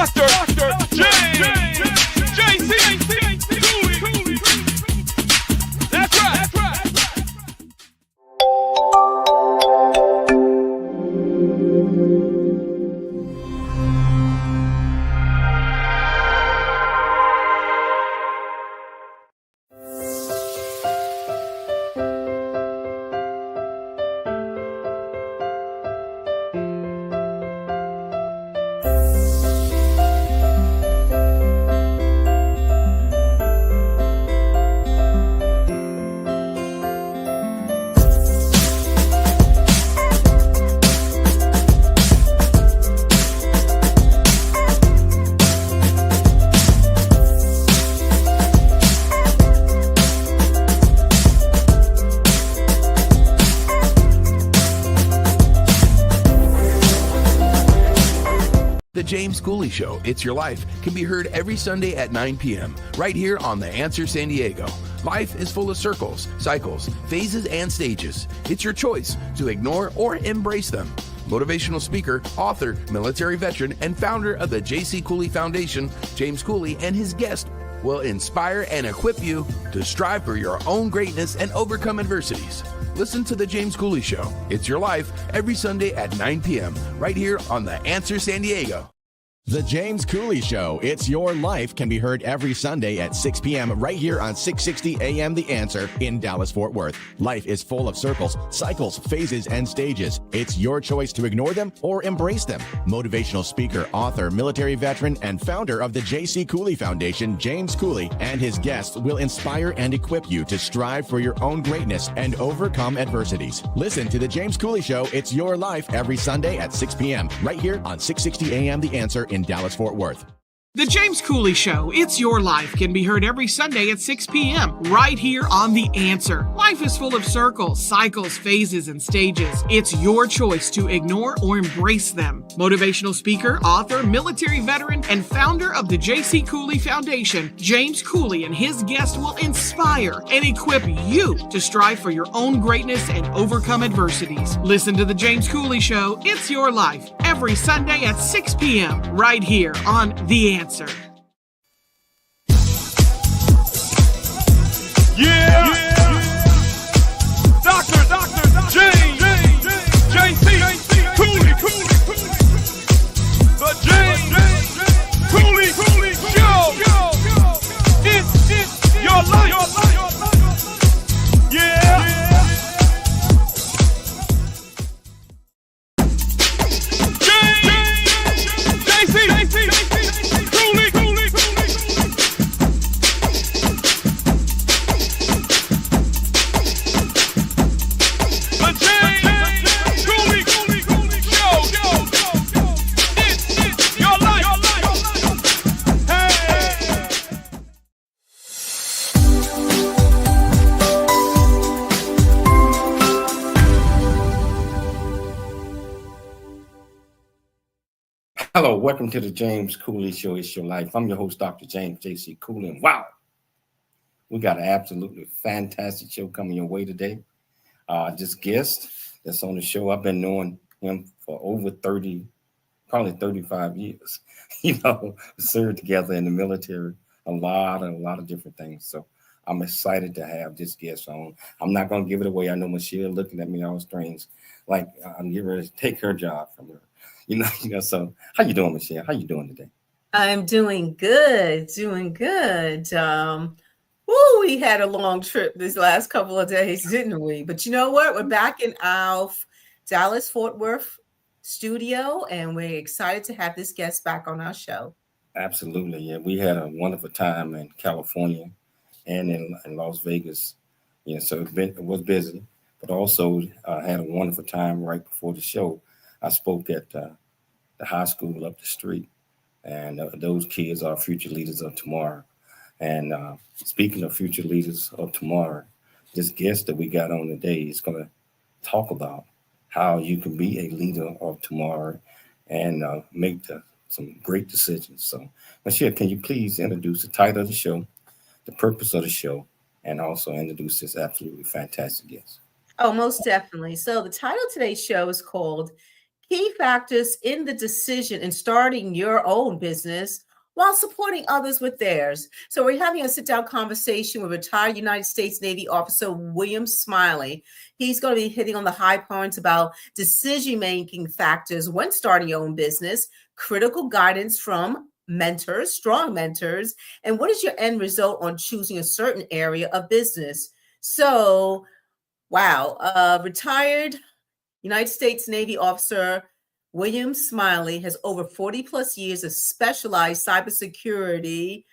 Dr. James J.C. Cooley. That's right. The James Cooley Show, It's Your Life, can be heard every Sunday at 9 p.m. right here on The Answer San Diego. Life is full of circles, cycles, phases, and stages. It's your choice to ignore or embrace them. Motivational speaker, author, military veteran, and founder of the J.C. Cooley Foundation, James Cooley, and his guest will inspire and equip you to strive for your own greatness and overcome adversities. Listen to The James Cooley Show, It's Your Life, every Sunday at 9 p.m. right here on The Answer San Diego. The James Cooley Show, It's Your Life, can be heard every Sunday at 6 p.m. right here on 660 AM The Answer in Dallas-Fort Worth. Life is full of circles, cycles, phases, and stages. It's your choice to ignore them or embrace them. Motivational speaker, author, military veteran, and founder of the J.C. Cooley Foundation, James Cooley, and his guests will inspire and equip you to strive for your own greatness and overcome adversities. Listen to The James Cooley Show, It's Your Life, every Sunday at 6 p.m. right here on 660 AM The Answer in Dallas-Fort Worth. The James Cooley Show, It's Your Life, can be heard every Sunday at 6 p.m. right here on The Answer. Life is full of circles, cycles, phases, and stages. It's your choice to ignore or embrace them. Motivational speaker, author, military veteran, and founder of the J.C. Cooley Foundation, James Cooley and his guests will inspire and equip you to strive for your own greatness and overcome adversities. Listen to The James Cooley Show, It's Your Life, every Sunday at 6 p.m. right here on The Answer. Yeah. Dr. James J.C. Cooley. The James Cooley Show. It's your life. Yeah. Hello, welcome to the James Cooley Show, It's Your Life. I'm your host, Dr. James J.C. Cooley. And wow, we got an absolutely fantastic show coming your way today. This guest that's on the show, I've been knowing him for over 30, probably 35 years. Served together in the military, a lot of different things. So I'm excited to have this guest on. I'm not going to give it away. I know Michelle looking at me all strange, like I'm getting ready to take her job from her. So how you doing, Michelle? How you doing today? I'm doing good. We had a long trip these last couple of days, didn't we? But you know what? We're back in our Dallas-Fort Worth studio, and we're excited to have this guest back on our show. Absolutely. Yeah, we had a wonderful time in California and in Las Vegas. So it was busy, but also had a wonderful time right before the show. I spoke at the high school up the street, and those kids are future leaders of tomorrow. And speaking of future leaders of tomorrow, this guest that we got on today is going to talk about how you can be a leader of tomorrow and make some great decisions. So, Michelle, can you please introduce the title of the show, the purpose of the show, and also introduce this absolutely fantastic guest? Oh, most definitely. So the title of today's show is called Key factors in the decision in starting your own business while supporting others with theirs. So we're having a sit-down conversation with retired United States Navy officer William Smiley. He's going to be hitting on the high points about decision-making factors when starting your own business, critical guidance from mentors, strong mentors, and what is your end result on choosing a certain area of business. So, wow, retired United States Navy officer William Smiley has over 40 plus years of specialized cybersecurity,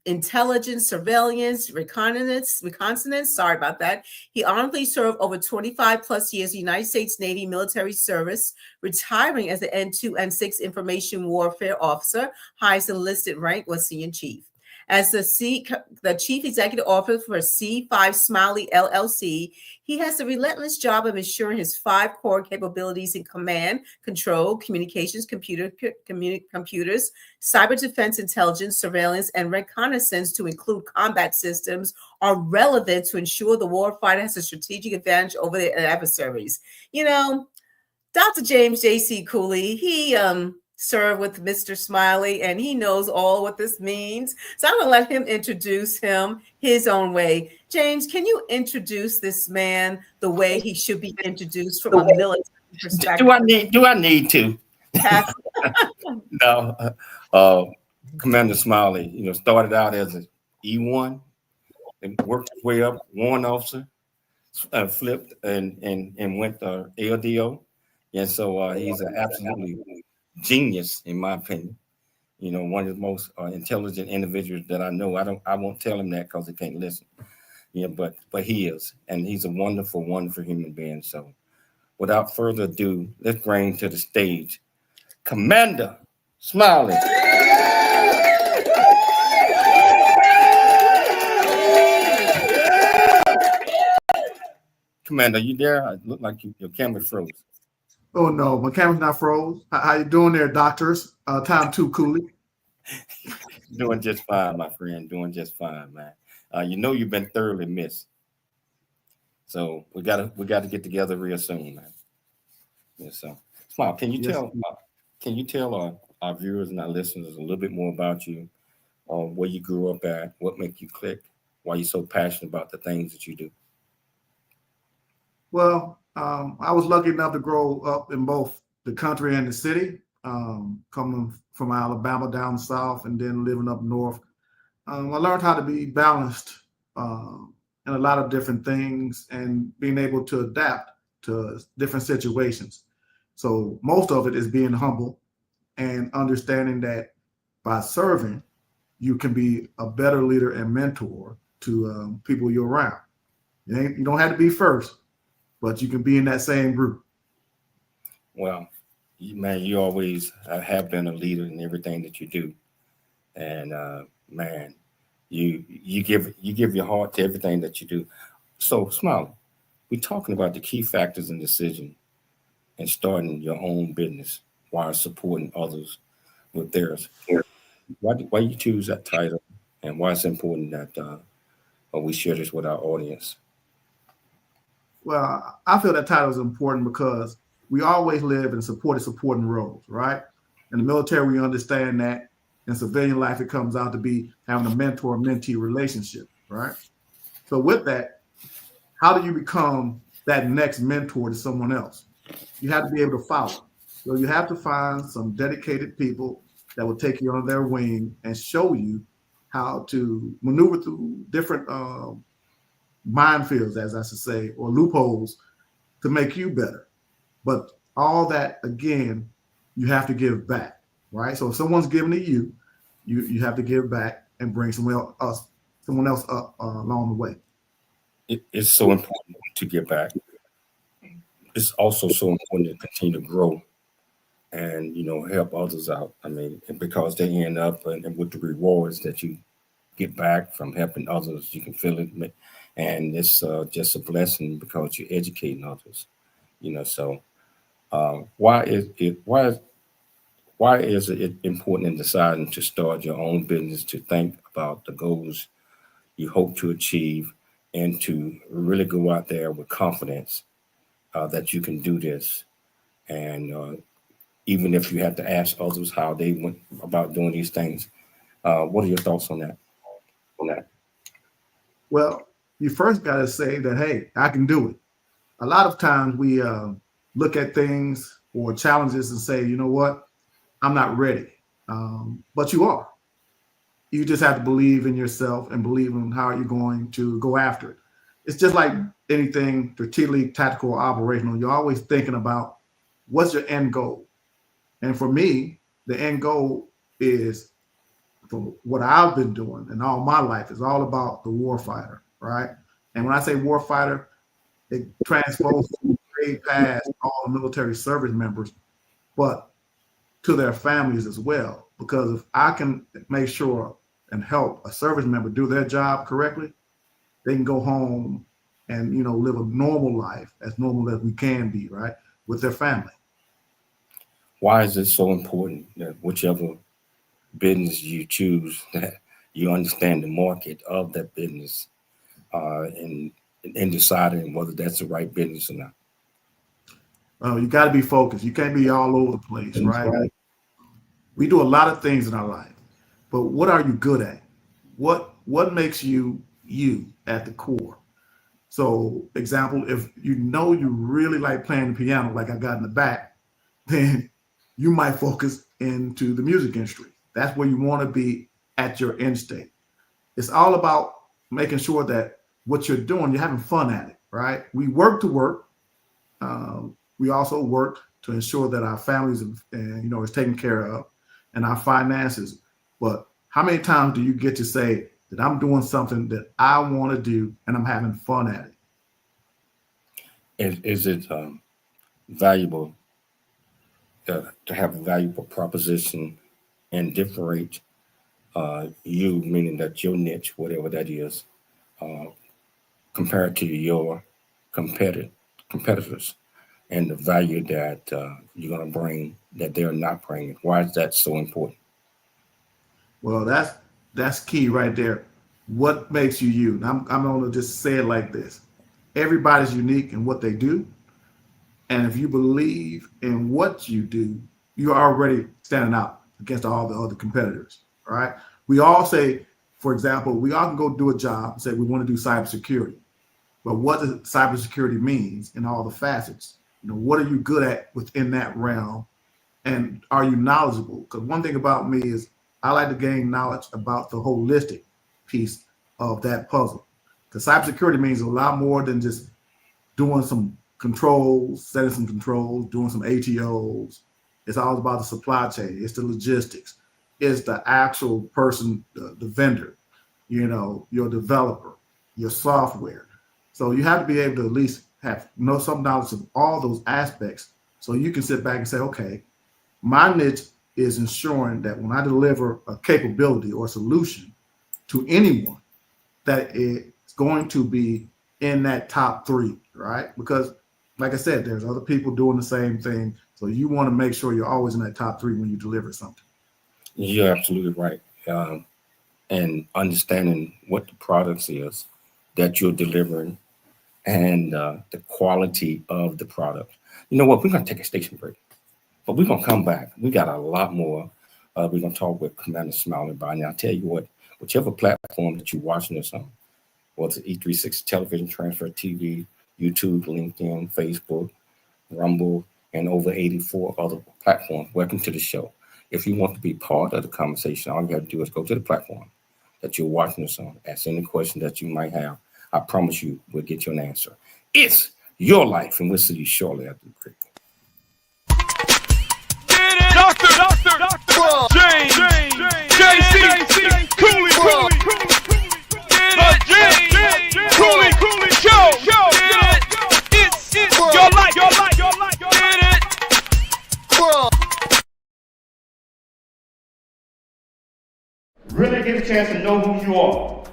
intelligence, surveillance, reconnaissance. Sorry about that. He honorably served over 25 plus years of United States Navy military service, retiring as the N2 N6 information warfare officer. Highest enlisted rank was senior chief. As the chief executive officer for C5 Smiley LLC, he has the relentless job of ensuring his 5 core capabilities in command, control, communications, computers, cyber defense, intelligence, surveillance, and reconnaissance, to include combat systems, are relevant to ensure the warfighter has a strategic advantage over their adversaries. You know, Dr. James J.C. Cooley, he served with Mr. Smiley, and he knows all what this means. So I'm going to let him introduce him his own way. James, can you introduce this man the way he should be introduced from a military perspective? Do I need to? No. Commander Smiley, started out as an E1 and worked his way up, warrant officer, flipped and went to LDO. And so he's an absolutely genius, in my opinion. One of the most intelligent individuals that I know. I won't tell him that because he can't listen. But he is, and he's a wonderful, wonderful human being. So, without further ado, let's bring to the stage Commander Smiley. Commander, you there? I look like your camera froze. Oh no, my camera's not froze. How you doing there, doctors? Time 2, Cooley. Doing just fine, my friend. Doing just fine, man. You've been thoroughly missed. So we gotta get together real soon, man. Yeah, so Smile, can you tell our viewers and our listeners a little bit more about you, where you grew up at, what made you click, why you're so passionate about the things that you do? Well, I was lucky enough to grow up in both the country and the city, coming from Alabama down south and then living up north. I learned how to be balanced in a lot of different things and being able to adapt to different situations. So most of it is being humble and understanding that by serving, you can be a better leader and mentor to people you're around. You don't have to be first, but you can be in that same group. Well, man, you always have been a leader in everything that you do, and man, you give your heart to everything that you do. So, Smiley, we're talking about the key factors in decision and starting your own business while supporting others with theirs. Why you choose that title, and why it's important that we share this with our audience? Well, I feel that title is important because we always live in supporting roles, right? In the military, we understand that. In civilian life, it comes out to be having a mentor-mentee relationship, right? So with that, how do you become that next mentor to someone else? You have to be able to follow. So you have to find some dedicated people that will take you under their wing and show you how to maneuver through different minefields, as I should say, or loopholes to make you better. But all that, again, you have to give back, right? So if someone's giving to you, you have to give back and bring someone else up along the way. It's so important to give back. It's also so important to continue to grow and, help others out. I mean, because they end up and with the rewards that you get back from helping others, you can feel it. And it's just a blessing because you're educating others, so why is it important in deciding to start your own business to think about the goals you hope to achieve and to really go out there with confidence that you can do this And even if you have to ask others how they went about doing these things, what are your thoughts on that? Well, you first got to say that, hey, I can do it. A lot of times we look at things or challenges and say, you know what, I'm not ready. But you are. You just have to believe in yourself and believe in how you're going to go after it. It's just like anything strategically, tactical, or operational. You're always thinking about what's your end goal. And for me, the end goal is, for what I've been doing and all my life, is all about the war fighter, right? And when I say war fighter, it transposes way past all the military service members, but to their families as well. Because if I can make sure and help a service member do their job correctly, they can go home and, you know, live a normal life, as normal as we can be, right, with their family. Why is it so important that whichever business you choose, that you understand the market of that business in deciding whether that's the right business or not? You got to be focused. You can't be all over the place, right? We do a lot of things in our life, but what are you good at? What makes you at the core? So, example, if you know you really like playing the piano, like I got in the back, then you might focus into the music industry. That's where you want to be at your end state. It's all about making sure that what you're doing, you're having fun at it, right? We work to work. We also work to ensure that our families, is taken care of, and our finances. But how many times do you get to say that I'm doing something that I want to do and I'm having fun at it? Is it valuable to have a valuable proposition and differentiate you, meaning that your niche, whatever that is, compared to your competitors, and the value that you're going to bring that they're not bringing? Why is that so important? Well, that's key right there. What makes you you? And I'm going to just say it like this. Everybody's unique in what they do. And if you believe in what you do, you're already standing out against all the other competitors, all right? We all say, for example, we all can go do a job and say we want to do cybersecurity. But what does cybersecurity means in all the facets? You know, what are you good at within that realm? And are you knowledgeable? Because one thing about me is I like to gain knowledge about the holistic piece of that puzzle. Because cybersecurity means a lot more than just doing some controls, setting some controls, doing some ATOs. It's all about the supply chain. It's the logistics. It's the actual person, the vendor, your developer, your software. So you have to be able to at least know some knowledge of all those aspects, so you can sit back and say, okay, my niche is ensuring that when I deliver a capability or solution to anyone, that it's going to be in that top 3, right? Because like I said, there's other people doing the same thing. So you want to make sure you're always in that top 3 when you deliver something. You're absolutely right. And understanding what the products is that you're delivering and the quality of the product. You know what? We're going to take a station break, but we're going to come back. We got a lot more. We're going to talk with Commander Smiley about. And I'll tell you what, whichever platform that you're watching this on, whether it's E360 Television, Transfer TV, YouTube, LinkedIn, Facebook, Rumble, and over 84 other platforms, welcome to the show. If you want to be part of the conversation, all you have to do is go to the platform that you're watching us on, ask any question that you might have. I promise you we'll get you an answer. It's your life, and we'll see you shortly after the break. Dr. James, JC, Cooley, Cooley, Show. It's your life. Really get a chance to know who you are.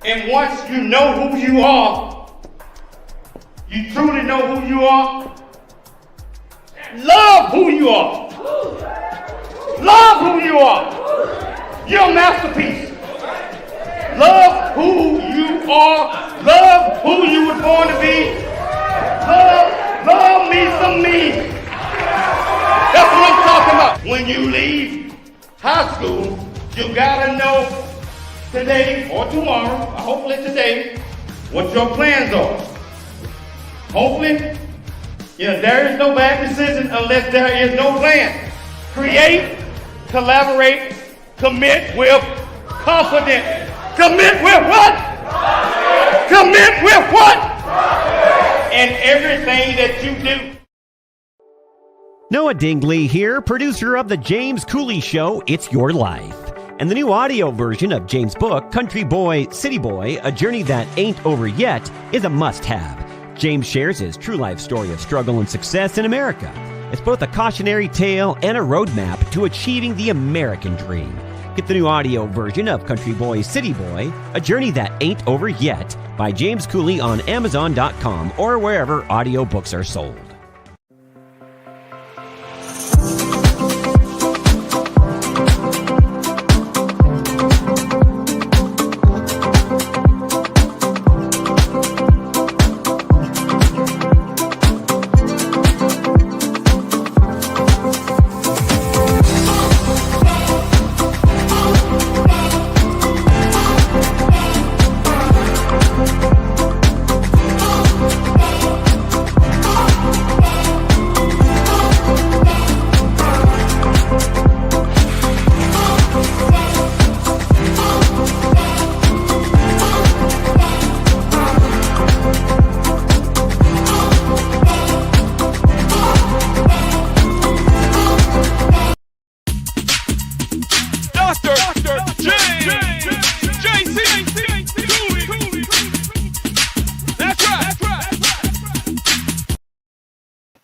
And once you know who you are, you truly know who you are, love who you are. Love who you are. You're a masterpiece. Love who you are. Love who you were born to be. Call me some me. That's what I'm talking about. When you leave high school, you gotta know today or tomorrow, or hopefully today, what your plans are. Hopefully, there is no bad decision unless there is no plan. Create, collaborate, commit with confidence. Commit with what? Commit with what? And everything that you do. Noah Dingley here, producer of The James Cooley Show, It's Your Life. And the new audio version of James' book, Country Boy, City Boy, A Journey That Ain't Over Yet, is a must-have. James shares his true life story of struggle and success in America. It's both a cautionary tale and a roadmap to achieving the American dream. Get the new audio version of Country Boy, City Boy, A Journey That Ain't Over Yet by James Cooley on Amazon.com or wherever audiobooks are sold.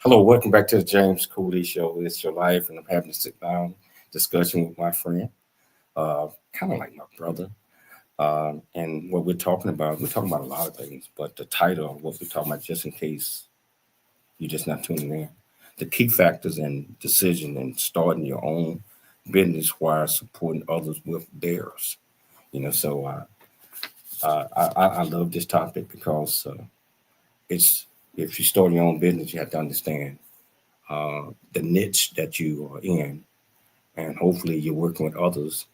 Hello, welcome back to the James Cooley Show. It's your life, and I'm having a sit-down discussion with my friend, kind of like my brother. And what we're talking about a lot of things, but the title of what we're talking about, just in case you're just not tuning in, the key factors in decision and starting your own business while supporting others with theirs. So I love this topic because it's, if you start your own business, you have to understand the niche that you are in, and hopefully you're working with others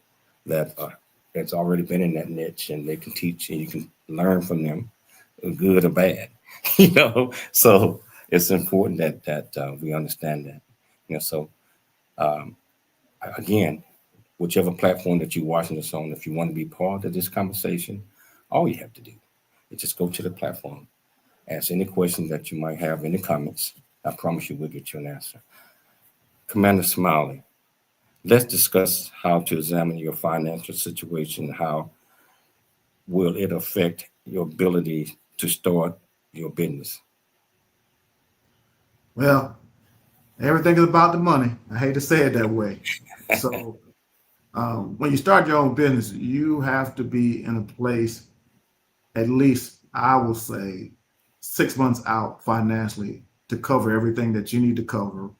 that that's already been in that niche, and they can teach and you can learn from them, good or bad. So it's important that we understand that. So again, whichever platform that you're watching this on, if you want to be part of this conversation, all you have to do is just go to the platform. Ask any questions that you might have in the comments. I promise you we'll get you an answer. Commander Smiley, let's discuss how to examine your financial situation. How will it affect your ability to start your business? Well, everything is about the money. I hate to say it that way. So when you start your own business, you have to be in a place, at least I will say, 6 months out financially to cover everything that you need to cover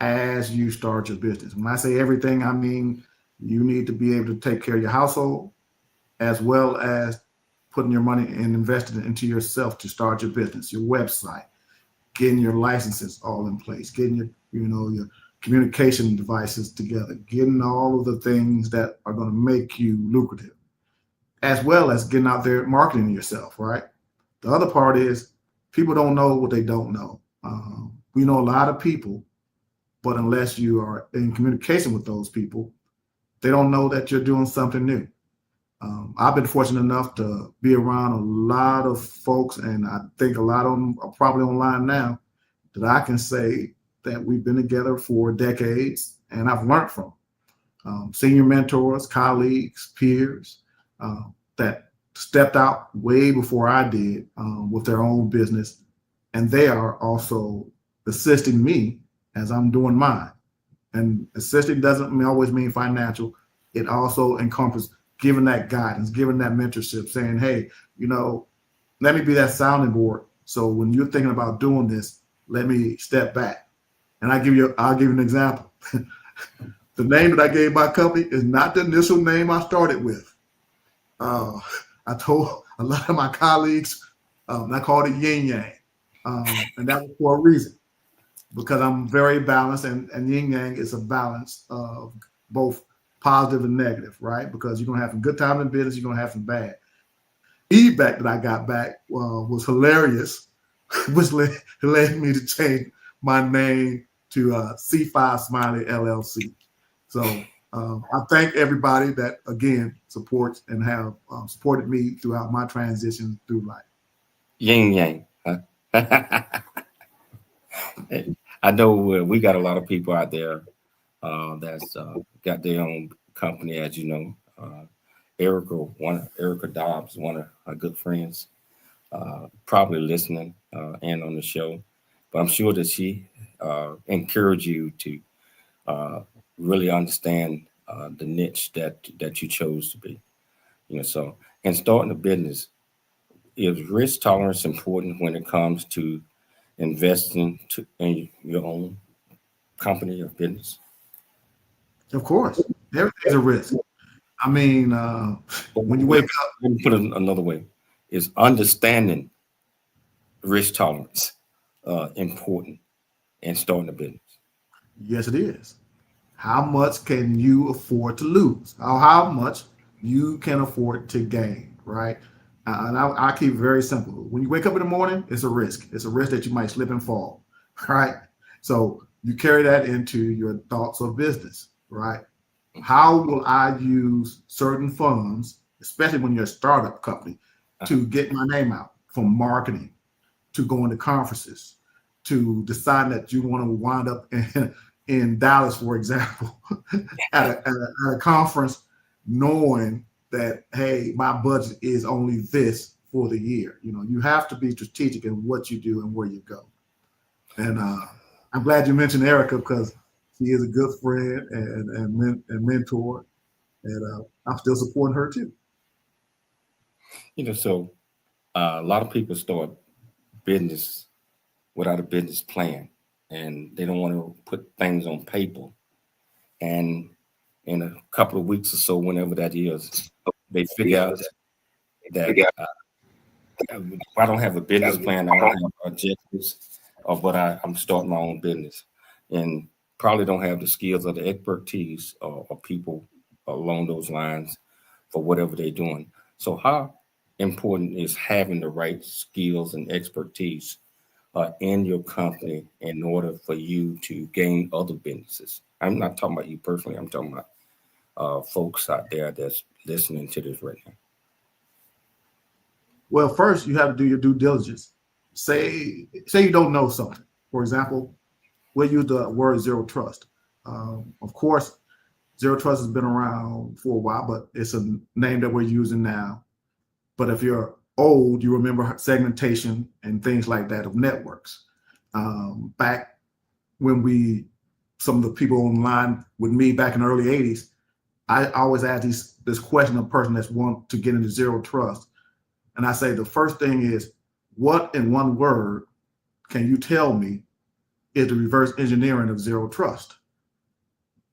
as you start your business. When I say everything, I mean you need to be able to take care of your household as well as putting your money and investing it into yourself to start your business, your website, getting your licenses all in place, getting your communication devices together, getting all of the things that are going to make you lucrative, as well as getting out there marketing yourself, right? The other part is people don't know what they don't know. We know a lot of people, but unless you are in communication with those people, they don't know that you're doing something new. I've been fortunate enough to be around a lot of folks, and I think a lot of them are probably online now, that I can say that we've been together for decades, and I've learned from senior mentors, colleagues, peers that stepped out way before I did with their own business, and they are also assisting me as I'm doing mine. And assisting doesn't always mean financial. It also encompasses giving that guidance, giving that mentorship, saying, hey, let me be that sounding board. So when you're thinking about doing this, let me step back. And I'll give you an example. The name that I gave my company is not the initial name I started with. I told a lot of my colleagues, I called it yin yang. And that was for a reason, because I'm very balanced, and yin yang is a balance of both positive and negative, right? Because you're gonna have some good time in business, you're gonna have some bad. Feedback that I got back was hilarious, which led me to change my name to C5 Smiley LLC. So I thank everybody that again supports and have supported me throughout my transition through life. Yin yang. Huh? I know we got a lot of people out there that's got their own company, as you know. Erica Dobbs, one of our good friends, probably listening and on the show. But I'm sure that she encouraged you to really understand the niche that you chose to be. So in starting a business, is risk tolerance important when it comes to investing in your own company or business? Of course, everything's a risk. I mean, when you wake up, let me put it another way: is understanding risk tolerance important in starting a business? yes, it is. How much can you afford to lose? How much you can afford to gain, right? And I keep it very simple. When you wake up in the morning, it's a risk. It's a risk that you might slip and fall, right? So you carry that into your thoughts of business, right? How will I use certain funds, especially when you're a startup company, to get my name out, from marketing to going to conferences, to deciding that you want to wind up in Dallas, for example, at a conference, knowing that, hey, my budget is only this for the year. You have to be strategic in what you do and where you go. And I'm glad you mentioned Erica, because she is a good friend and mentor, and I'm still supporting her too. So a lot of people start business without a business plan, and they don't want to put things on paper. And in a couple of weeks or so, whenever that is, they figure out that I don't have a business plan, I don't have objectives, but I'm starting my own business, and probably don't have the skills or the expertise or people along those lines for whatever they're doing. So how important is having the right skills and expertise in your company in order for you to gain other businesses? I'm not talking about you personally. I'm talking about folks out there that's listening to this right now. Well, first you have to do your due diligence. Say you don't know something. For example, we'll use the word zero trust. Of course, zero trust has been around for a while, but it's a name that we're using now. But if you're old, you remember segmentation and things like that of networks. Back when some of the people online with me back in the early 80s, I always ask this question of a person that's want to get into zero trust. And I say, the first thing is, what in one word can you tell me is the reverse engineering of zero trust?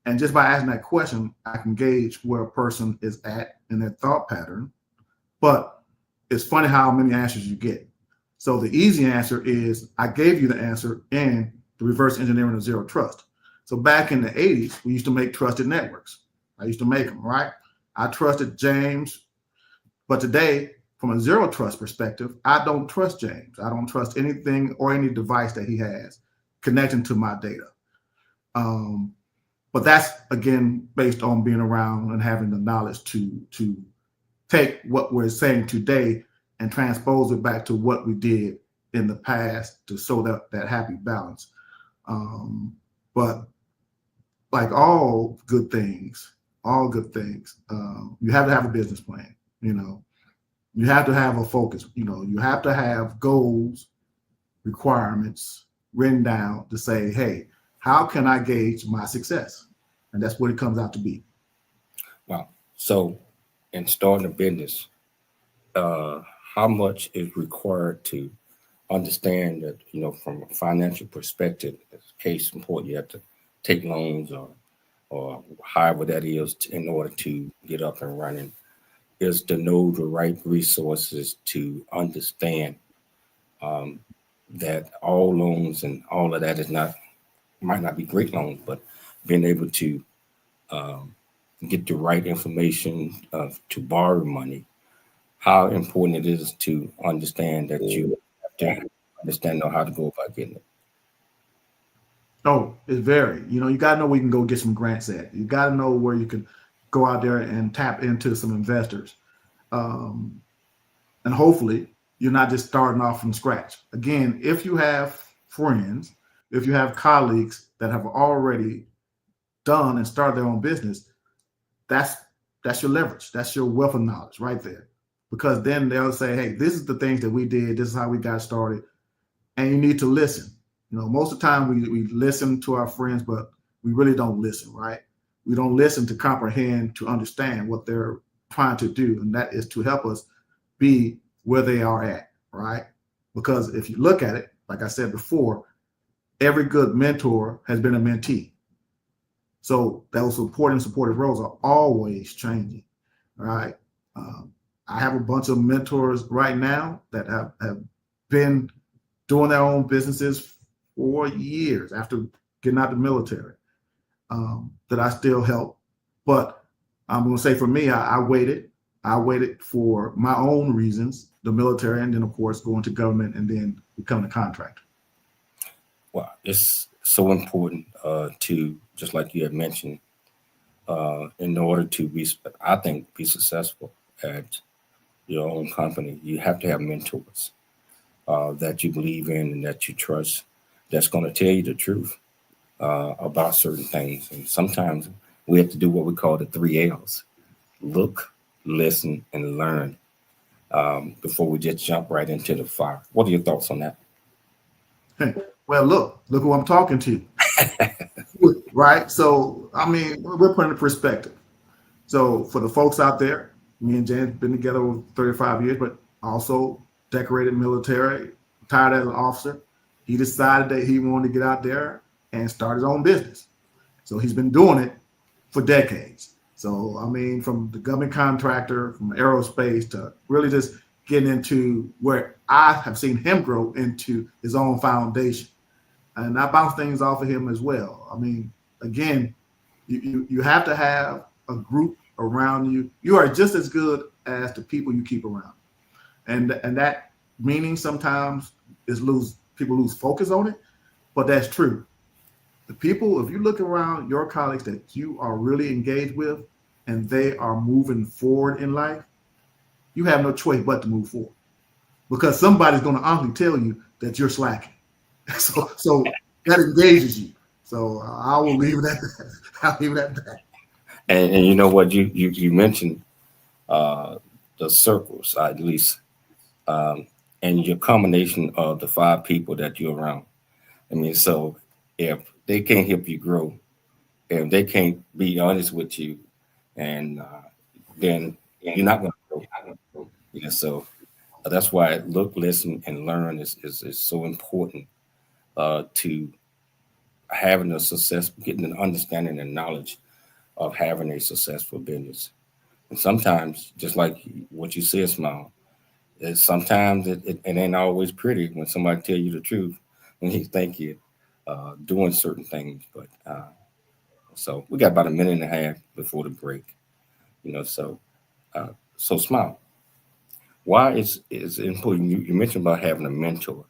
And just by asking that question, I can gauge where a person is at in their thought pattern. But it's funny how many answers you get. So the easy answer is, I gave you the answer in the reverse engineering of zero trust. So back in the 80s, we used to make trusted networks. I used to make them, right? I trusted James. But today, from a zero trust perspective, I don't trust James. I don't trust anything or any device that he has connecting to my data. But that's, again, based on being around and having the knowledge to take what we're saying today and transpose it back to what we did in the past to show that happy balance. But like all good things, you have to have a business plan. You have to have a focus. You have to have goals, requirements written down to say, hey, how can I gauge my success? And that's what it comes out to be. Wow. So in starting a business, how much is required to understand that, from a financial perspective, case in point, you have to take loans or however that is in order to get up and running, is to know the right resources to understand that all loans and all of that might not be great loans, but being able to get the right information to borrow money, how important it is to understand that you have to understand know how to go about getting it. Oh, it's very. You got to know where you can go get some grants at. You got to know where you can go out there and tap into some investors. And hopefully you're not just starting off from scratch. Again, if you have friends, if you have colleagues that have already done and started their own business, that's your leverage. That's your wealth of knowledge right there. Because then they'll say, hey, this is the things that we did. This is how we got started. And you need to listen. Most of the time we listen to our friends, but we really don't listen, right? We don't listen to comprehend, to understand what they're trying to do. And that is to help us be where they are at, right? Because if you look at it, like I said before, every good mentor has been a mentee. So those supportive roles are always changing, right? I have a bunch of mentors right now that have been doing their own businesses for years after getting out of the military, that I still help. But I'm going to say for me, I waited. I waited for my own reasons, the military, and then, of course, going to government and then becoming a contractor. Well, it's so important to, just like you had mentioned, in order to be successful at your own company, you have to have mentors that you believe in and that you trust, that's going to tell you the truth about certain things. And sometimes we have to do what we call the 3 L's: look, listen, and learn before we just jump right into the fire. What are your thoughts on that? Well, look who I'm talking to. Right? So, we're putting in perspective. So for the folks out there, me and James been together over 35 years, but also decorated military, retired as an officer. He decided that he wanted to get out there and start his own business. So he's been doing it for decades. So, from the government contractor, from aerospace to really just getting into where I have seen him grow into his own foundation. And I bounce things off of him as well. Again, you have to have a group around you. You are just as good as the people you keep around. And that meaning sometimes is people lose focus on it, but that's true. The people, if you look around your colleagues that you are really engaged with and they are moving forward in life, you have no choice but to move forward, because somebody's going to honestly tell you that you're slacking. So that engages you. So I will leave it at that. I'll leave it at that. And you know what, you mentioned the circles, at least, and your combination of the 5 people that you're around. So if they can't help you grow, if they can't be honest with you, and then you're not going to grow. So that's why look, listen, and learn is so important to having a success, getting an understanding and knowledge of having a successful business. And sometimes, just like what you said, Smile, sometimes it ain't always pretty when somebody tell you the truth when you think you're doing certain things. But so we got about a minute and a half before the break. So Smile, why is important? You mentioned about having a mentor,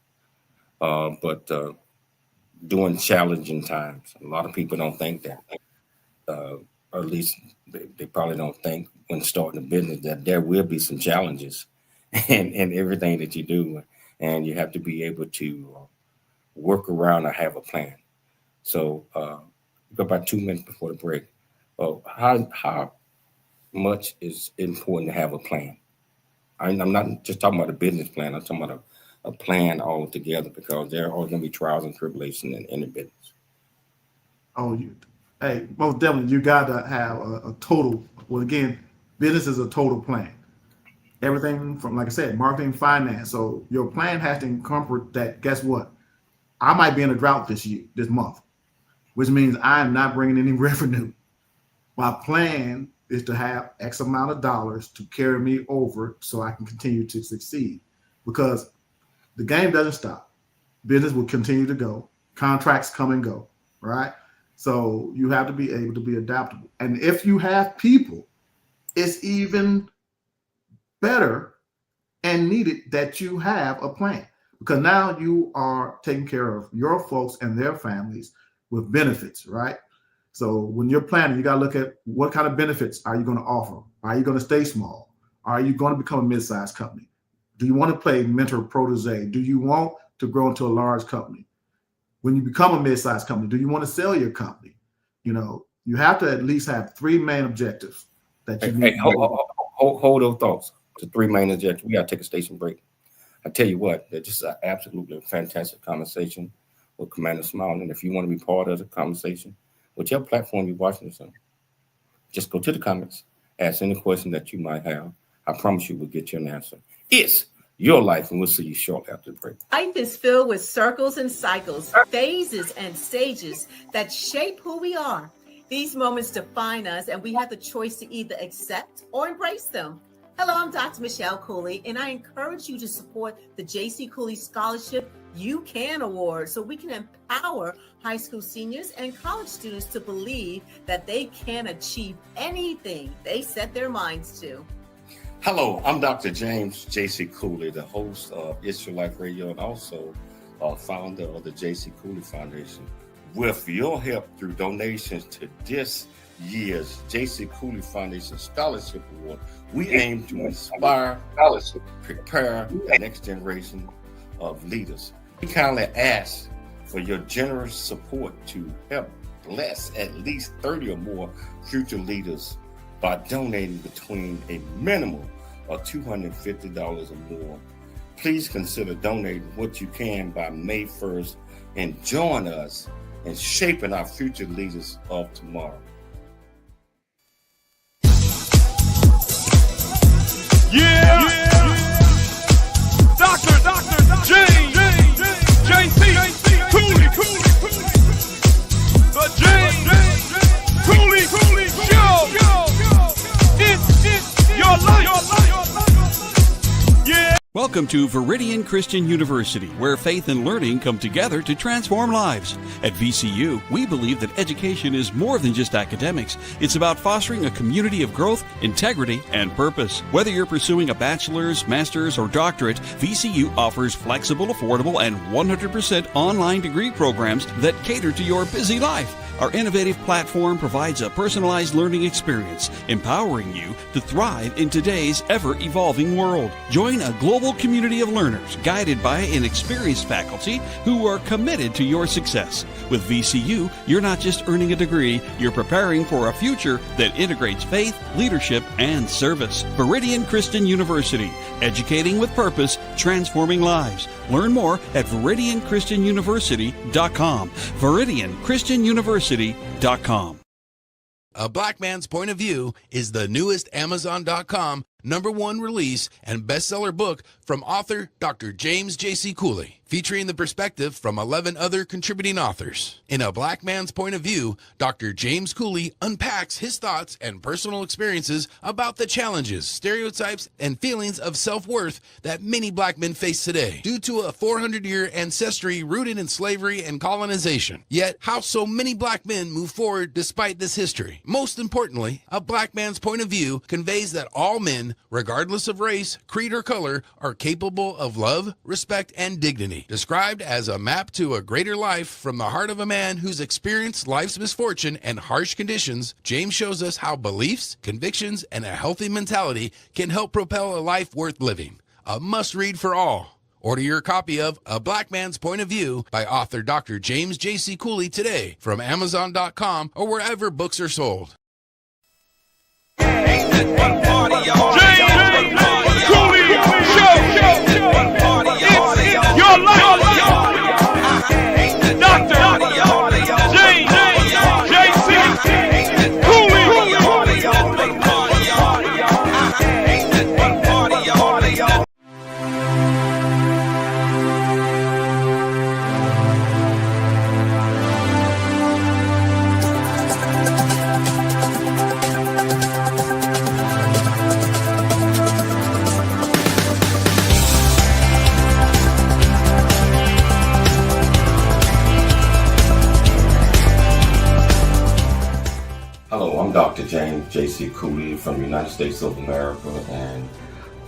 but during challenging times, a lot of people don't think that, or at least they probably don't think when starting a business that there will be some challenges in everything that you do, and you have to be able to work around or have a plan. So we've got about 2 minutes before the break. How much is important to have a plan? I'm not just talking about a business plan. I'm talking about a plan altogether, because there are always going to be trials and tribulations in the business. Most definitely, you got to have a total. Well, again, business is a total plan. Everything from, like I said, marketing, finance. So your plan has to incorporate that. Guess what? I might be in a drought this month, which means I am not bringing any revenue. My plan is to have X amount of dollars to carry me over so I can continue to succeed, because the game doesn't stop. business will continue to go. Contracts come and go, right? So you have to be able to be adaptable. And if you have people, it's even better and needed that you have a plan, because now you are taking care of your folks and their families with benefits, right? So when you're planning, you got to look at what kind of benefits are you going to offer? Are you going to stay small? Are you going to become a mid-sized company? Do you want to play mentor protege? Do you want to grow into a large company? When you become a mid-sized company, do you want to sell your company? You know, you have to at least have three main objectives that you need. Hold those thoughts. The three main objectives. We got to take a station break. I tell you what, that's just an absolutely fantastic conversation with Commander Smiley. And if you want to be part of the conversation, whichever platform you're watching this on, just go to the comments, ask any question that you might have. I promise you we'll get you an answer. It's your life, and we'll see you shortly after the break. Life is filled with circles and cycles, phases and stages that shape who we are. These moments define us, and we have the choice to either accept or embrace them. Hello, I'm Dr. Michelle Cooley, and I encourage you to support the J.C. Cooley Scholarship You Can Award so we can empower high school seniors and college students to believe that they can achieve anything they set their minds to. Hello, I'm Dr. James J.C. Cooley, the host of It's Your Life Radio and also founder of the J.C. Cooley Foundation. With your help through donations to this year's J.C. Cooley Foundation Scholarship Award, we aim to inspire, prepare the next generation of leaders. We kindly ask for your generous support to help bless at least 30 or more future leaders by donating between a minimum of $250 or more. Please consider donating what you can by May 1st and join us in shaping our future leaders of tomorrow. Yeah. Dr. James J.C. Cooley. The James Cooley Show. It's your life. Yeah. Welcome to Veridian Christian University, where faith and learning come together to transform lives. At VCU, we believe that education is more than just academics. It's about fostering a community of growth, integrity, and purpose. Whether you're pursuing a bachelor's, master's, or doctorate, VCU offers flexible, affordable, and 100% online degree programs that cater to your busy life. Our innovative platform provides a personalized learning experience, empowering you to thrive in today's ever-evolving world. Join a global community of learners guided by an experienced faculty who are committed to your success. With VCU, you're not just earning a degree, you're preparing for a future that integrates faith, leadership, and service. Veridian Christian University, educating with purpose, transforming lives. Learn more at VeridianChristianUniversity.com. VeridianChristianUniversity.com. A Black Man's Point of View is the newest Amazon.com #1 release and bestseller book from author Dr. James J.C. Cooley, featuring the perspective from 11 other contributing authors. In A Black Man's Point of View, Dr. James Cooley unpacks his thoughts and personal experiences about the challenges, stereotypes, and feelings of self-worth that many black men face today due to a 400-year ancestry rooted in slavery and colonization. Yet, how so many black men move forward despite this history? Most importantly, A Black Man's Point of View conveys that all men, regardless of race, creed, or color, are capable of love, respect, and dignity. Described as a map to a greater life from the heart of a man who's experienced life's misfortune and harsh conditions, James shows us how beliefs, convictions, and a healthy mentality can help propel a life worth living. A must-read for all. Order your copy of A Black Man's Point of View by author Dr. James J.C. Cooley today from Amazon.com or wherever books are sold. Your life. Dr. James J.C. Cooley. I'm Dr. James J.C. Cooley from the United States of America, and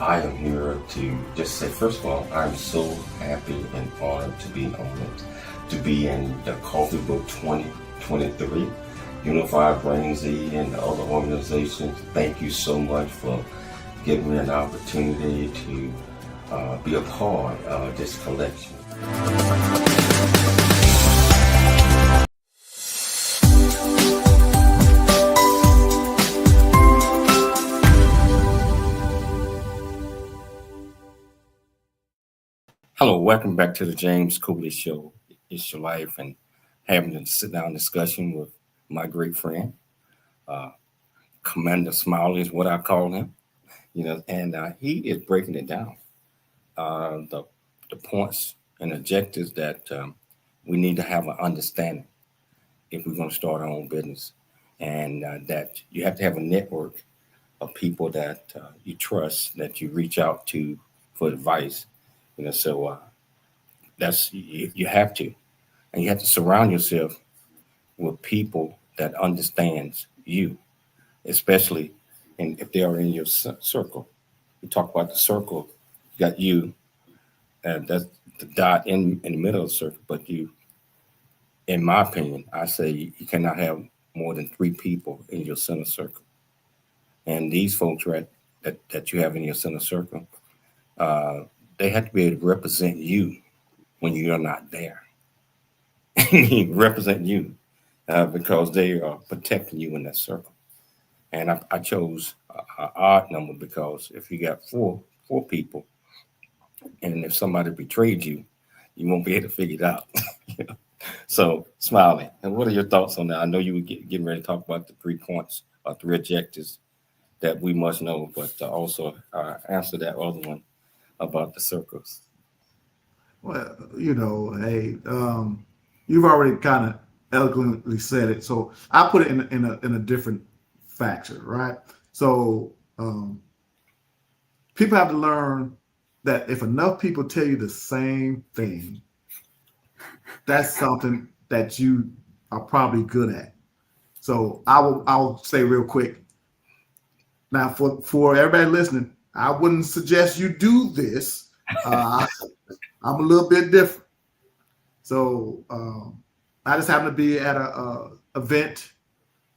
I am here to just say, first of all, I'm so happy and honored to be in the Coffee Book 2023, Unified Brain Z and the other organizations. Thank you so much for giving me an opportunity to be a part of this collection. Hello, welcome back to the James Cooley Show. It's your life, and having a sit-down discussion with my great friend, Commander Smiley is what I call him. And he is breaking it down, the points and objectives that we need to have an understanding if we're going to start our own business, and that you have to have a network of people that you trust, that you reach out to for advice. So that's you have to, and you have to surround yourself with people that understands you, especially if they are in your circle. We talk about the circle. You got you, and that's the dot in the middle of the circle. But you, in my opinion, I say you cannot have more than 3 people in your center circle. And these folks that you have in your center circle, they have to be able to represent you when you're not there. Represent you because they are protecting you in that circle. And I chose an odd number because if you got four people, and if somebody betrayed you, you won't be able to figure it out. So, Smiley, and what are your thoughts on that? I know you were getting ready to talk about the 3 points or 3 objectives that we must know, but also answer that other one about the circles. Well, hey, you've already kind of eloquently said it, so I put it in a different factor, right? So people have to learn that if enough people tell you the same thing, that's something that you are probably good at. So I'll say real quick. Now, for everybody listening, I wouldn't suggest you do this. I'm a little bit different. So I just happened to be at a event,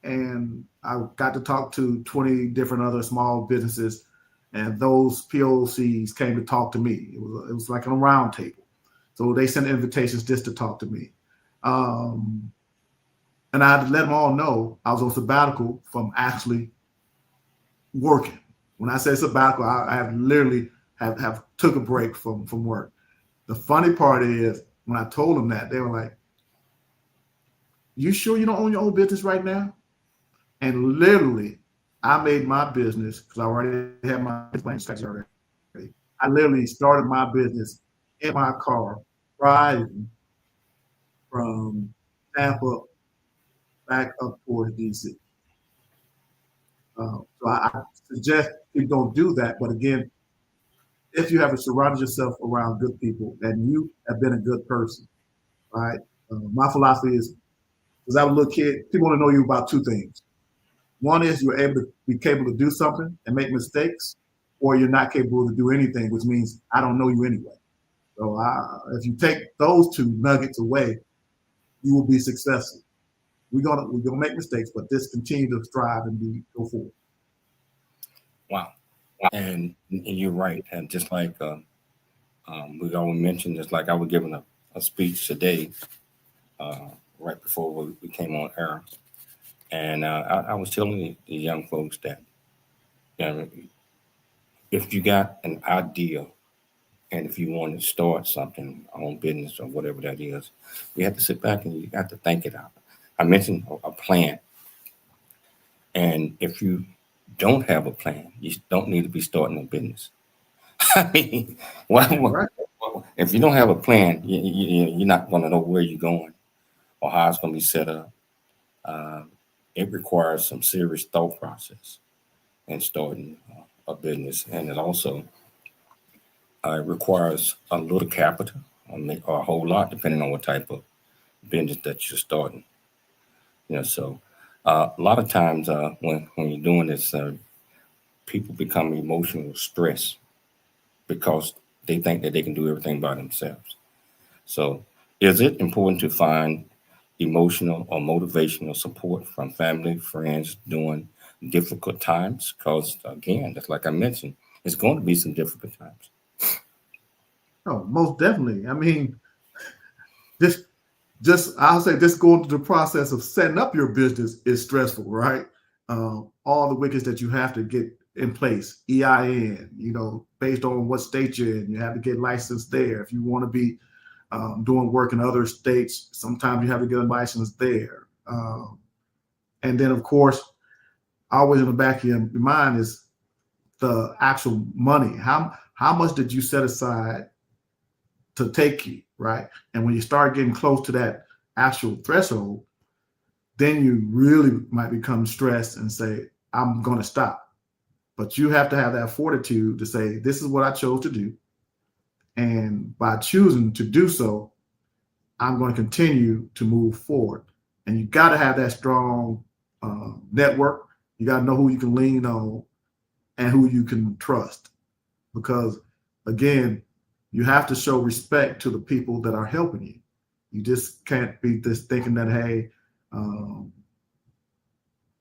and I got to talk to 20 different other small businesses, and those POCs came to talk to me. It was like a round table. So they sent invitations just to talk to me. And I had to let them all know I was on sabbatical from actually working. When I say sabbatical, I have literally have took a break from work. The funny part is when I told them that, they were like, "You sure you don't own your own business right now?" And literally, I made my business because I already had my business already. I literally started my business in my car, driving from Tampa back up towards DC. So I suggest you don't do that. But again, if you have surrounded yourself around good people and you have been a good person, right? My philosophy is, because I was a little kid, people want to know you about 2 things. One is you're able to be capable to do something and make mistakes, or you're not capable to do anything, which means I don't know you anyway. So if you take those 2 nuggets away, you will be successful. We're gonna make mistakes, but just continue to strive and go forward. Wow. And you're right. And just like we always mentioned, just like I was giving a speech today, right before we came on air. And I was telling the young folks that if you got an idea and if you want to start something, own business or whatever that is, you have to sit back and you have to think it out. I mentioned a plan. And if you don't have a plan, you don't need to be starting a business. I mean, if you don't have a plan, you're not going to know where you're going or how it's going to be set up. It requires some serious thought process in starting a business. And it also requires a little capital or a whole lot, depending on what type of business that you're starting. So A lot of times when you're doing this, people become emotional stress because they think that they can do everything by themselves. So is it important to find emotional or motivational support from family, friends during difficult times? Because again, just like I mentioned, it's going to be some difficult times. Oh, most definitely. I mean, I'll say just going through the process of setting up your business is stressful, right? All the wickets that you have to get in place, EIN, based on what state you're in, you have to get licensed there. If you want to be doing work in other states, sometimes you have to get a license there. And then, of course, always in the back of your mind is the actual money. How much did you set aside to take you, right? And when you start getting close to that actual threshold, then you really might become stressed and say, I'm going to stop. But you have to have that fortitude to say, this is what I chose to do. And by choosing to do so, I'm going to continue to move forward. And you got to have that strong network. You got to know who you can lean on and who you can trust. Because, again, you have to show respect to the people that are helping you. You just can't be just thinking that, hey,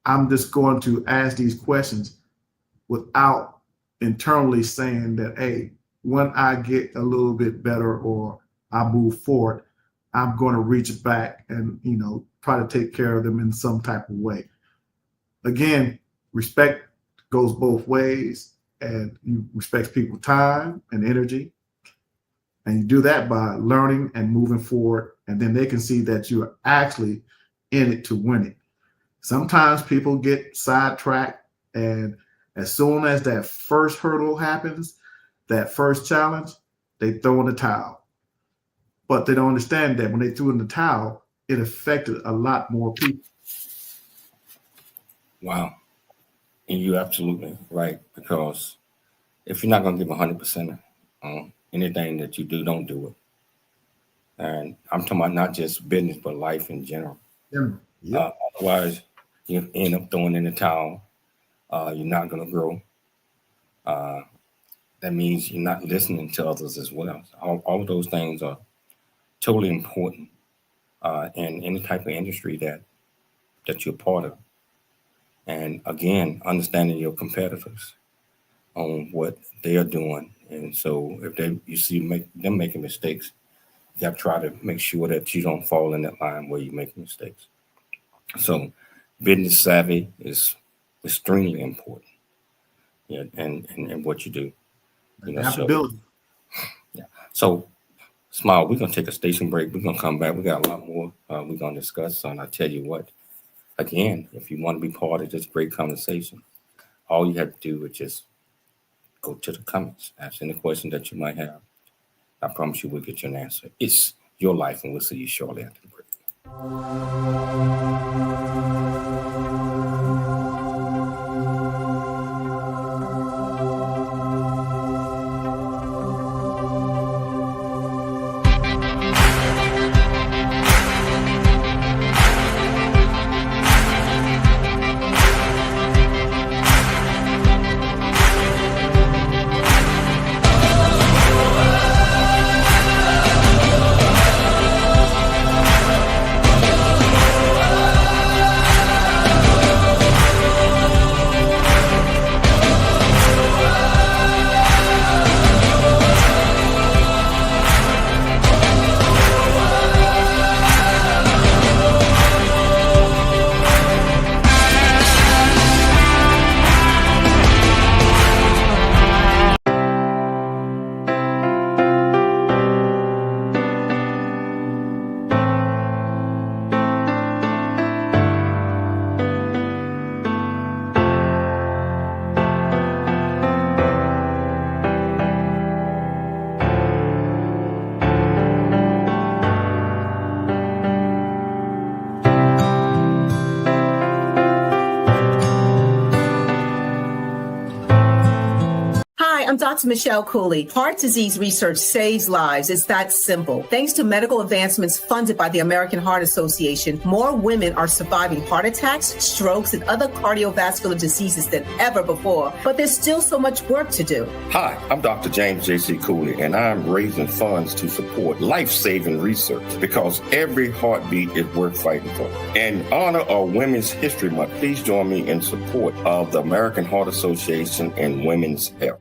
I'm just going to ask these questions without internally saying that, hey, when I get a little bit better or I move forward, I'm going to reach back and, try to take care of them in some type of way. Again, respect goes both ways, and you respect people's time and energy. And you do that by learning and moving forward, and then they can see that you're actually in it to win it. Sometimes people get sidetracked, and as soon as that first hurdle happens, that first challenge, they throw in the towel. But they don't understand that when they threw in the towel, it affected a lot more people. Wow. And you're absolutely right, because if you're not going to give 100% on anything that you do, don't do it. And I'm talking about not just business, but life in general. Yeah. Otherwise, you end up throwing in the towel. You're not going to grow. That means you're not listening to others as well. All of those things are totally important in any type of industry that you're part of. And again, understanding your competitors on what they are doing. And so if you see them making mistakes, you have to try to make sure that you don't fall in that line where you're making mistakes. So business savvy is extremely important. Yeah, and what you do. Adaptability. So Smile, we're gonna take a station break. We're gonna come back. We got a lot more we're gonna discuss. And I tell you what, again, if you want to be part of this great conversation, all you have to do is just go to the comments, ask any question that you might have. I promise you we'll get you an answer. It's your life, and we'll see you shortly after the break. Dr. Michelle Cooley. Heart disease research saves lives. It's that simple. Thanks to medical advancements funded by the American Heart Association, more women are surviving heart attacks, strokes, and other cardiovascular diseases than ever before. But there's still so much work to do. Hi, I'm Dr. James J.C. Cooley, and I'm raising funds to support life-saving research because every heartbeat is worth fighting for. In honor of Women's History Month, please join me in support of the American Heart Association and women's health.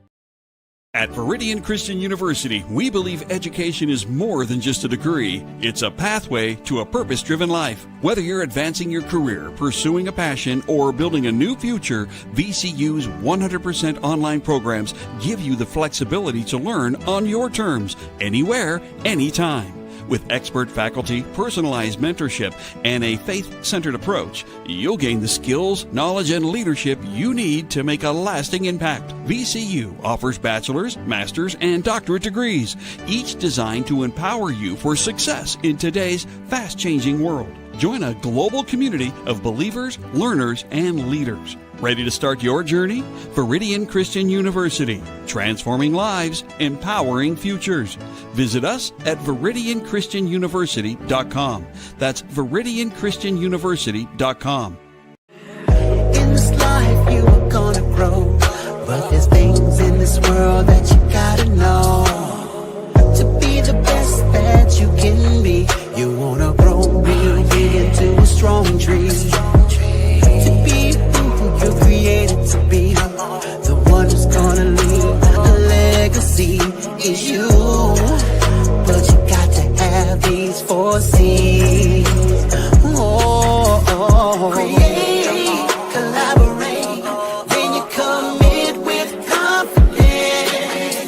At Viridian Christian University, we believe education is more than just a degree. It's a pathway to a purpose-driven life. Whether you're advancing your career, pursuing a passion, or building a new future, VCU's 100% online programs give you the flexibility to learn on your terms, anywhere, anytime. With expert faculty, personalized mentorship, and a faith-centered approach, you'll gain the skills, knowledge, and leadership you need to make a lasting impact. VCU offers bachelor's, master's, and doctorate degrees, each designed to empower you for success in today's fast-changing world. Join a global community of believers, learners, and leaders. Ready to start your journey? Viridian Christian University, transforming lives, empowering futures. Visit us at ViridianChristianUniversity.com. That's ViridianChristianUniversity.com. In this life you are gonna grow, but there's things in this world that you gotta know. To be the best that you can be, you wanna grow real big into a strong tree. To be who you're created to be, the one who's gonna leave a legacy is you. But you got to have these 4 C's. Create, collaborate, then you commit with confidence.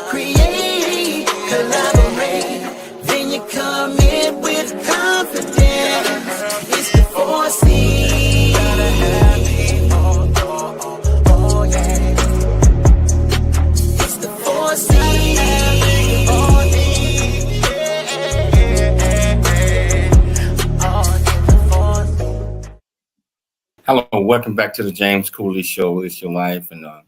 Create, collaborate, then you commit with confidence. It's the 4 C's. Oh yeah. It's the 4 C's. Hello, welcome back to the James Cooley Show. It's your life, and I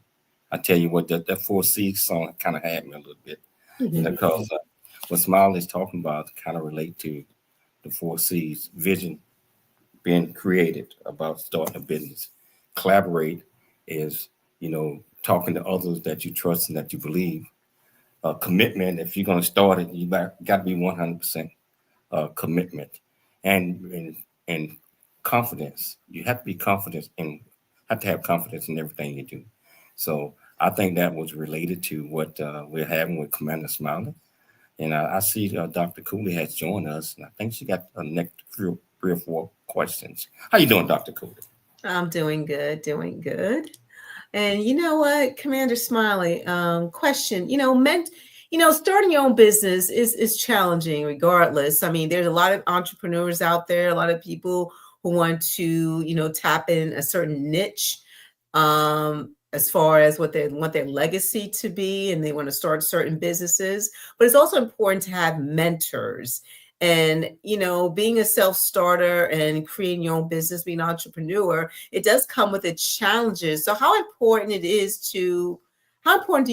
tell you what, that 4C song kind of had me a little bit, because what Smiley is talking about kind of relate to the 4C's vision being created about starting a business. Collaborate is, talking to others that you trust and that you believe. Commitment, if you're going to start it, you got to be 100% commitment, and confidence. You have to be confident and have to have confidence in everything you do. So I think that was related to what we're having with Commander Smiley. And I see Dr. Cooley has joined us, and I think she got a next 3 or 4 questions. How you doing, Dr. Cooley? I'm doing good. And you know what, Commander Smiley, question, starting your own business is challenging regardless. I mean, there's a lot of entrepreneurs out there, a lot of people who want to, tap in a certain niche as far as what they want their legacy to be, and they want to start certain businesses. But it's also important to have mentors. And, being a self-starter and creating your own business, being an entrepreneur, it does come with its challenges. So how important do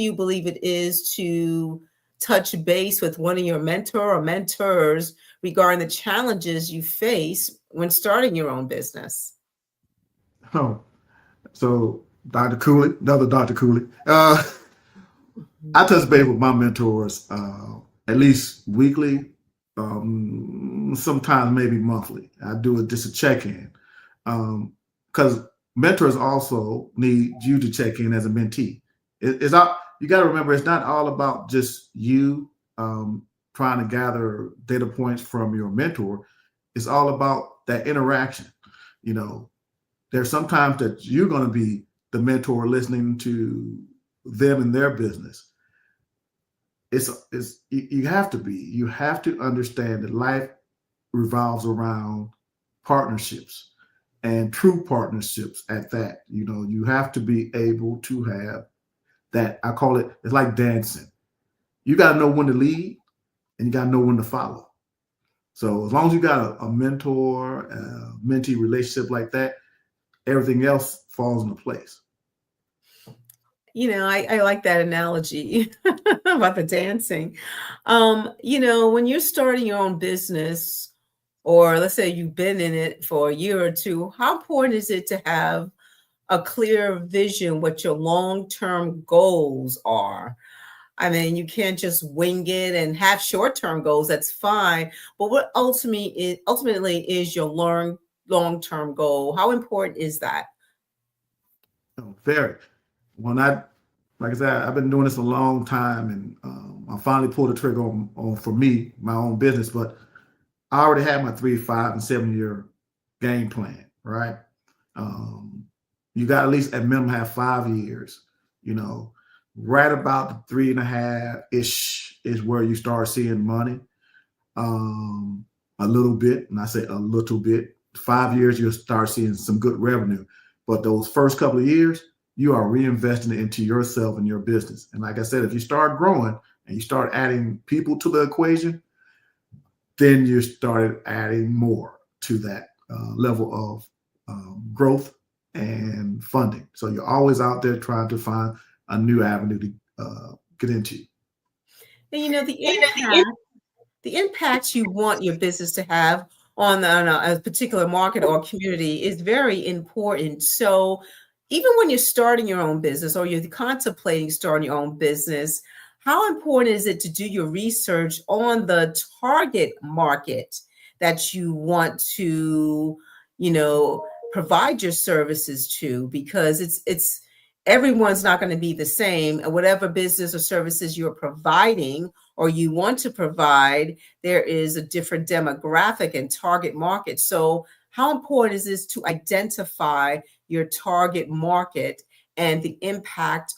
you believe it is to touch base with one of your mentor or mentors regarding the challenges you face when starting your own business? Oh, so Dr. Cooley, another Dr. Cooley. I touch base with my mentors at least weekly, sometimes maybe monthly. I do just a check-in because mentors also need you to check in as a mentee. It's not, you got to remember, it's not all about just you trying to gather data points from your mentor. It's all about that interaction. There's sometimes that you're going to be the mentor listening to them and their business. You have to understand that life revolves around partnerships, and true partnerships at that. You have to be able to have that. I call it, it's like dancing. You got to know when to lead and you got to know when to follow. So as long as you got a mentor, mentee relationship like that, everything else falls into place. I like that analogy about the dancing. When you're starting your own business, or let's say you've been in it for a year or two, how important is it to have a clear vision what your long-term goals are? I mean, you can't just wing it and have short-term goals. That's fine. But what ultimately is your long-term goal? How important is that? Very. Like I said, I've been doing this a long time, and I finally pulled the trigger on for me, my own business. But I already had my 3, 5, and 7 year game plan, right? You got at least at minimum have 5 years, right about the 3.5-ish is where you start seeing money. A little bit, and I say a little bit. 5 years, you'll start seeing some good revenue. But those first couple of years, you are reinvesting it into yourself and your business. And like I said, if you start growing and you start adding people to the equation, then you started adding more to that level of growth and funding. So you're always out there trying to find a new avenue to get into. And the impact you want your business to have on a particular market or community is very important. So even when you're starting your own business or you're contemplating starting your own business, how important is it to do your research on the target market that you want to, provide your services to? Because it's everyone's not going to be the same. Whatever business or services you're providing or you want to provide, there is a different demographic and target market. So how important is this to identify your target market and the impact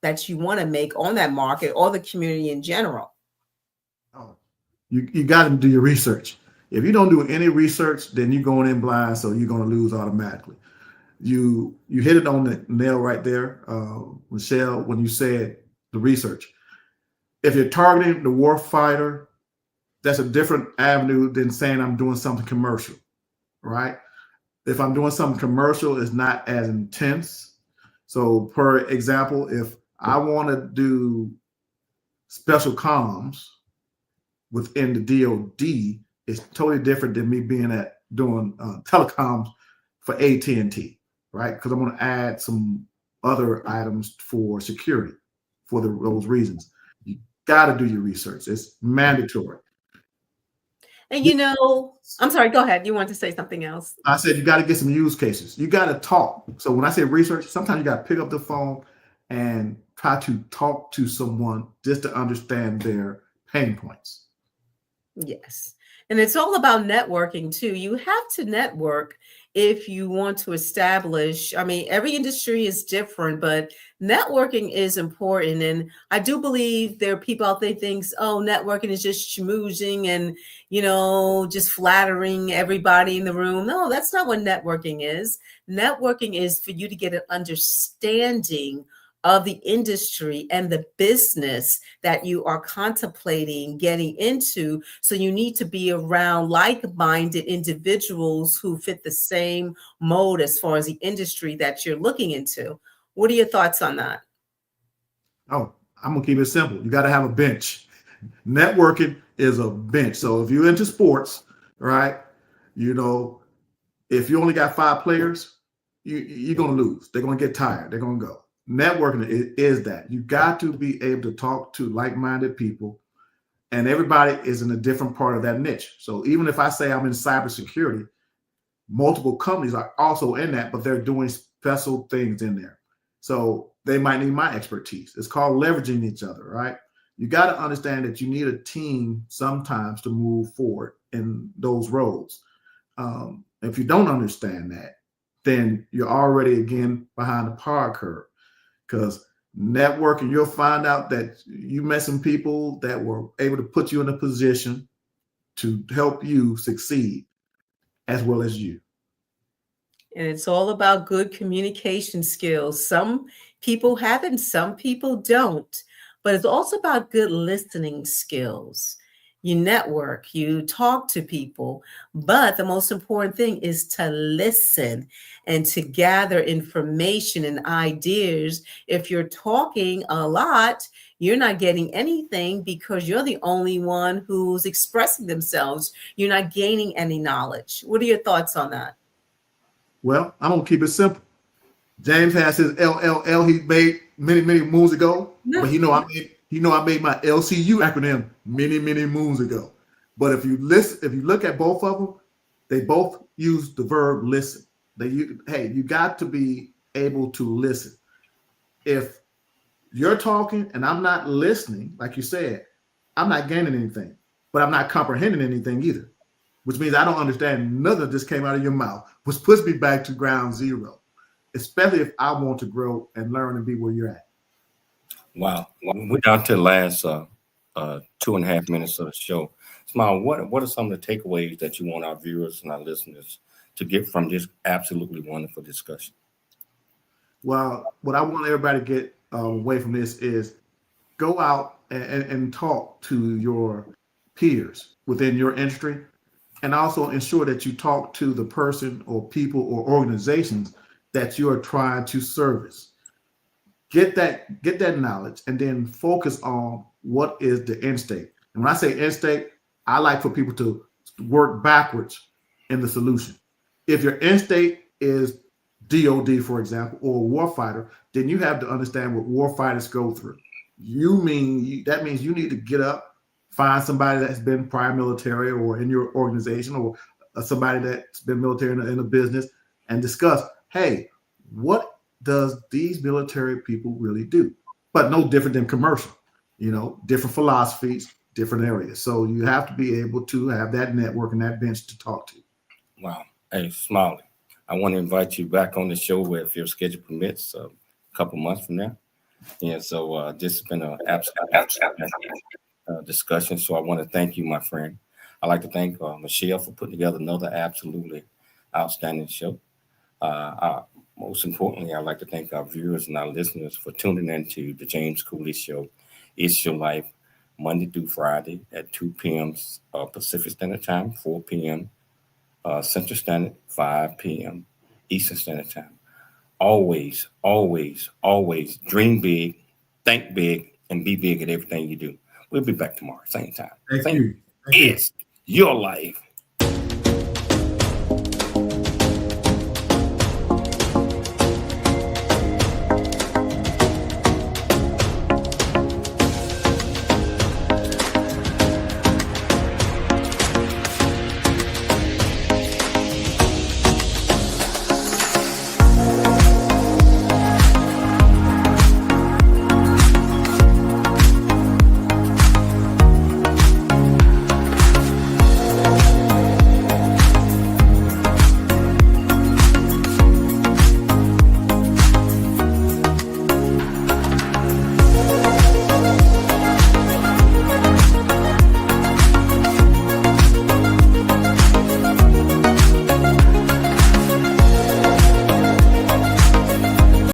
that you want to make on that market or the community in general? You got to do your research. If you don't do any research, then you're going in blind, so you're going to lose automatically. You hit it on the nail right there, Michelle, when you said the research. If you're targeting the war fighter, that's a different avenue than saying I'm doing something commercial, right? If I'm doing something commercial, it's not as intense. So, for example, if I want to do special comms within the DoD, it's totally different than me doing telecoms for AT&T, right? Because I'm going to add some other items for security for those reasons. You got to do your research. It's mandatory. And I'm sorry, go ahead. You want to say something else? I said you got to get some use cases. You got to talk. So when I say research, sometimes you got to pick up the phone and try to talk to someone just to understand their pain points. Yes. And it's all about networking too. You have to network if you want to establish, every industry is different, but networking is important. And I do believe there are people out there thinks, oh, networking is just schmoozing and, just flattering everybody in the room. No, that's not what networking is. Networking is for you to get an understanding of the industry and the business that you are contemplating getting into. So you need to be around like-minded individuals who fit the same mode as far as the industry that you're looking into. What are your thoughts on that? Oh, I'm going to keep it simple. You got to have a bench. Networking is a bench. So if you're into sports, right, if you only got 5 players, you're going to lose. They're going to get tired. They're going to go. Networking is that. You got to be able to talk to like-minded people, and everybody is in a different part of that niche. So even if I say I'm in cybersecurity, multiple companies are also in that, but they're doing special things in there. So they might need my expertise. It's called leveraging each other, right? You got to understand that you need a team sometimes to move forward in those roles. If you don't understand that, then you're already, again, behind the power curve. Because networking, you'll find out that you met some people that were able to put you in a position to help you succeed as well as you. And it's all about good communication skills. Some people have it and some people don't. But it's also about good listening skills. you network, you talk to people. But the most important thing is to listen and to gather information and ideas. If you're talking a lot, you're not getting anything because you're the only one who's expressing themselves. You're not gaining any knowledge. What are your thoughts on that? Well, I'm gonna keep it simple. James has his LLL he made many moons ago, but I made my LCU acronym many moons ago. But if you look at both of them, they both use the verb listen. You got to be able to listen. If you're talking and I'm not listening, like you said, I'm not gaining anything, but I'm not comprehending anything either, which means I don't understand nothing that just came out of your mouth, which puts me back to ground zero, especially if I want to grow and learn and be where you're at. Wow. We're down to the last 2.5 minutes of the show. Smile, what are some of the takeaways that you want our viewers and our listeners to get from this absolutely wonderful discussion? Well, what I want everybody to get away from this is go out and talk to your peers within your industry, and also ensure that you talk to the person or people or organizations that you are trying to service. Get that knowledge and then focus on what is the end state. And when I say end state, I like for people to work backwards in the solution. If your end state is DOD, for example, or warfighter, then you have to understand what warfighters go through. That means you need to get up, find somebody that's been prior military or in your organization, or somebody that's been military in a business, and discuss, hey, what does these military people really do? But no different than commercial, different philosophies, different areas. So you have to be able to have that network and that bench to talk to. Wow. Hey, Smiley, I want to invite you back on the show if your schedule permits, a couple months from now. Yeah, so this has been an absolute discussion. So I want to thank you, my friend. I'd like to thank Michelle for putting together another absolutely outstanding show. Most importantly, I'd like to thank our viewers and our listeners for tuning into the James Cooley Show. It's Your Life, Monday through Friday at 2 p.m. Pacific Standard Time, 4 p.m. Central Standard, 5 p.m. Eastern Standard Time. Always, always, always dream big, think big, and be big at everything you do. We'll be back tomorrow, same time. Thank you. It's Your Life.